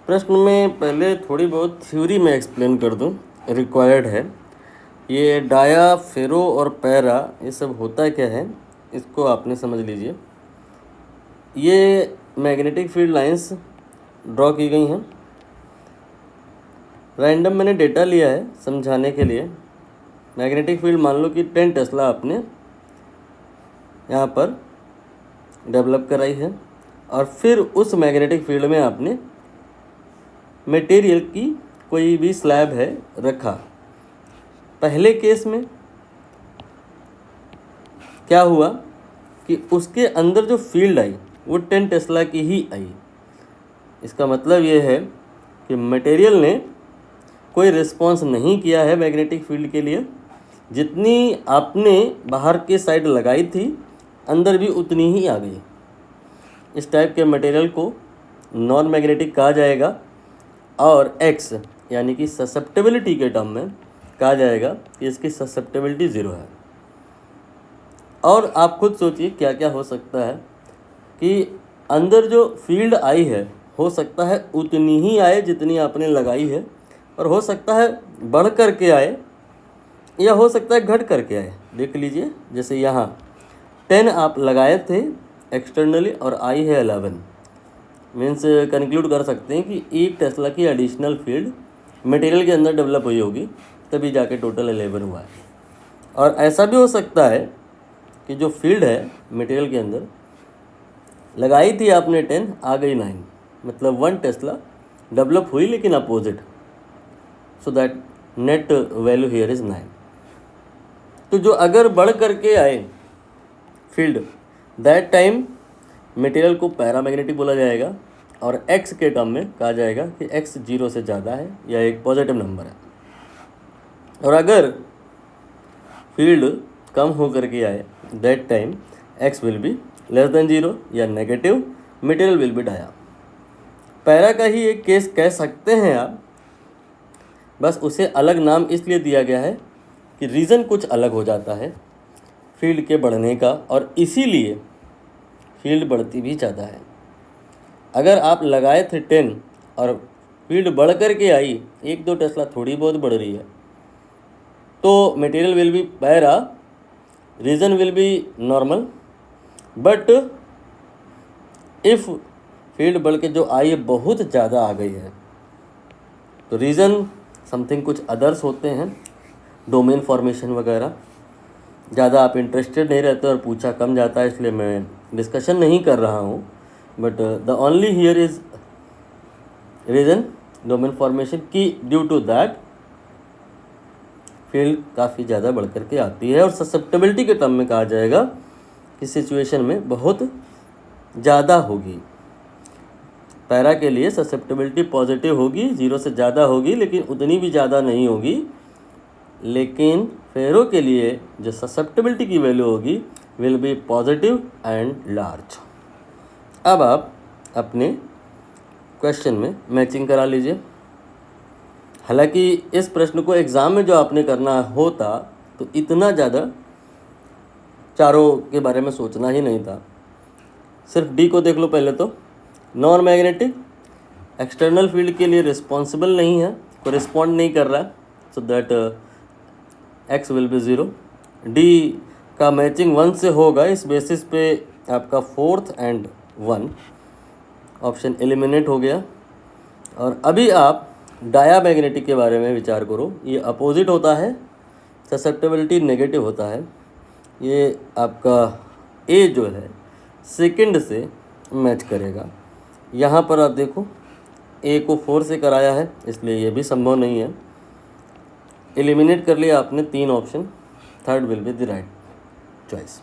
प्रश्न में पहले थोड़ी बहुत थ्योरी में एक्सप्लेन कर दूं, रिक्वायर्ड है। ये डाया, फेरो और पैरा ये सब होता क्या है, इसको आपने समझ लीजिए। ये मैग्नेटिक फील्ड लाइंस ड्रॉ की गई हैं। रैंडम मैंने डेटा लिया है समझाने के लिए। मैग्नेटिक फील्ड मान लो कि 10 टेस्ला आपने यहाँ पर डेवलप कराई है और फिर उस मैग्नेटिक फील्ड में आपने मटेरियल की कोई भी स्लैब है रखा। पहले केस में क्या हुआ कि उसके अंदर जो फील्ड आई वो 10 टेस्ला की ही आई। इसका मतलब ये है कि मटेरियल ने कोई रिस्पॉन्स नहीं किया है मैग्नेटिक फील्ड के लिए। जितनी आपने बाहर के साइड लगाई थी अंदर भी उतनी ही आ गई। इस टाइप के मटेरियल को नॉन मैग्नेटिक कहा जाएगा और एक्स यानी कि ससेप्टेबिलिटी के टर्म में कहा जाएगा कि इसकी ससेप्टेबिलिटी 0 है। और आप खुद सोचिए क्या क्या हो सकता है कि अंदर जो फील्ड आई है हो सकता है उतनी ही आए जितनी आपने लगाई है, और हो सकता है बढ़ कर के आए या हो सकता है घट करके आए। देख लीजिए, जैसे यहाँ 10 आप लगाए थे एक्सटर्नली और आई है 11, मीन्स कंक्लूड कर सकते हैं कि 1 टेस्ला की एडिशनल फील्ड मटेरियल के अंदर डेवलप हुई होगी, तभी जाके टोटल 11 हुआ है। और ऐसा भी हो सकता है कि जो फील्ड है मटेरियल के अंदर लगाई थी आपने 10, आ गई 9, मतलब 1 टेस्ला डेवलप हुई लेकिन opposite, so that net value here is 9। तो जो अगर बढ़ करके आए फील्ड, दैट टाइम मटेरियल को पैरामैग्नेटिक बोला जाएगा और x के टर्म में कहा जाएगा कि x 0 से ज़्यादा है या एक पॉजिटिव नंबर है। और अगर फील्ड कम हो करके आए, that time x will be less than 0 या negative, material will be dia. Para का ही एक केस कह सकते हैं आप, बस उसे अलग नाम इसलिए दिया गया है कि रीज़न कुछ अलग हो जाता है फील्ड के बढ़ने का, और इसीलिए फील्ड बढ़ती भी ज़्यादा है। अगर आप लगाए थे 10 और फील्ड बढ़ कर के आई 1-2 टेस्ला, थोड़ी बहुत बढ़ रही है, तो material will be para, region will be normal. But if field बढ़ के जो आई बहुत ज़्यादा आ गई है तो रीज़न समथिंग कुछ अदर्स होते हैं, डोमेन फॉर्मेशन वगैरह। ज़्यादा आप इंटरेस्टेड नहीं रहते और पूछा कम जाता है, इसलिए मैं डिस्कशन नहीं कर रहा हूँ। But the only here is reason domain formation की ड्यू टू दैट फील्ड काफ़ी ज़्यादा बढ़ कर के आती है। और ससेप्टेबिलिटी के टर्म में कहा जाएगा कि सिचुएशन में बहुत ज़्यादा होगी। पैरा के लिए ससेप्टेबिलिटी पॉजिटिव होगी, 0 से ज़्यादा होगी लेकिन उतनी भी ज़्यादा नहीं होगी। लेकिन फेरो के लिए जो ससेप्टेबिलिटी की वैल्यू होगी will be positive and large. अब आप अपने क्वेश्चन में मैचिंग करा लीजिए। हालांकि इस प्रश्न को एग्ज़ाम में जो आपने करना होता तो इतना ज़्यादा चारों के बारे में सोचना ही नहीं था। सिर्फ डी को देख लो पहले। तो नॉन मैग्नेटिक एक्सटर्नल फील्ड के लिए रिस्पॉन्सिबल नहीं है, कोरिस्पॉन्ड नहीं कर रहा है, so that x will be 0। D का मैचिंग 1 से होगा, इस बेसिस पे आपका 4th एंड 1 ऑप्शन एलिमिनेट हो गया। और अभी आप डायामैग्नेटिक के बारे में विचार करो। ये अपोजिट होता है, ससेप्टेबिलिटी नेगेटिव होता है। ये आपका ए जो है सेकंड से मैच करेगा। यहाँ पर आप देखो ए को 4 से कराया है, इसलिए ये भी संभव नहीं है। एलिमिनेट कर लिया आपने 3 option, 3rd will be the right choice.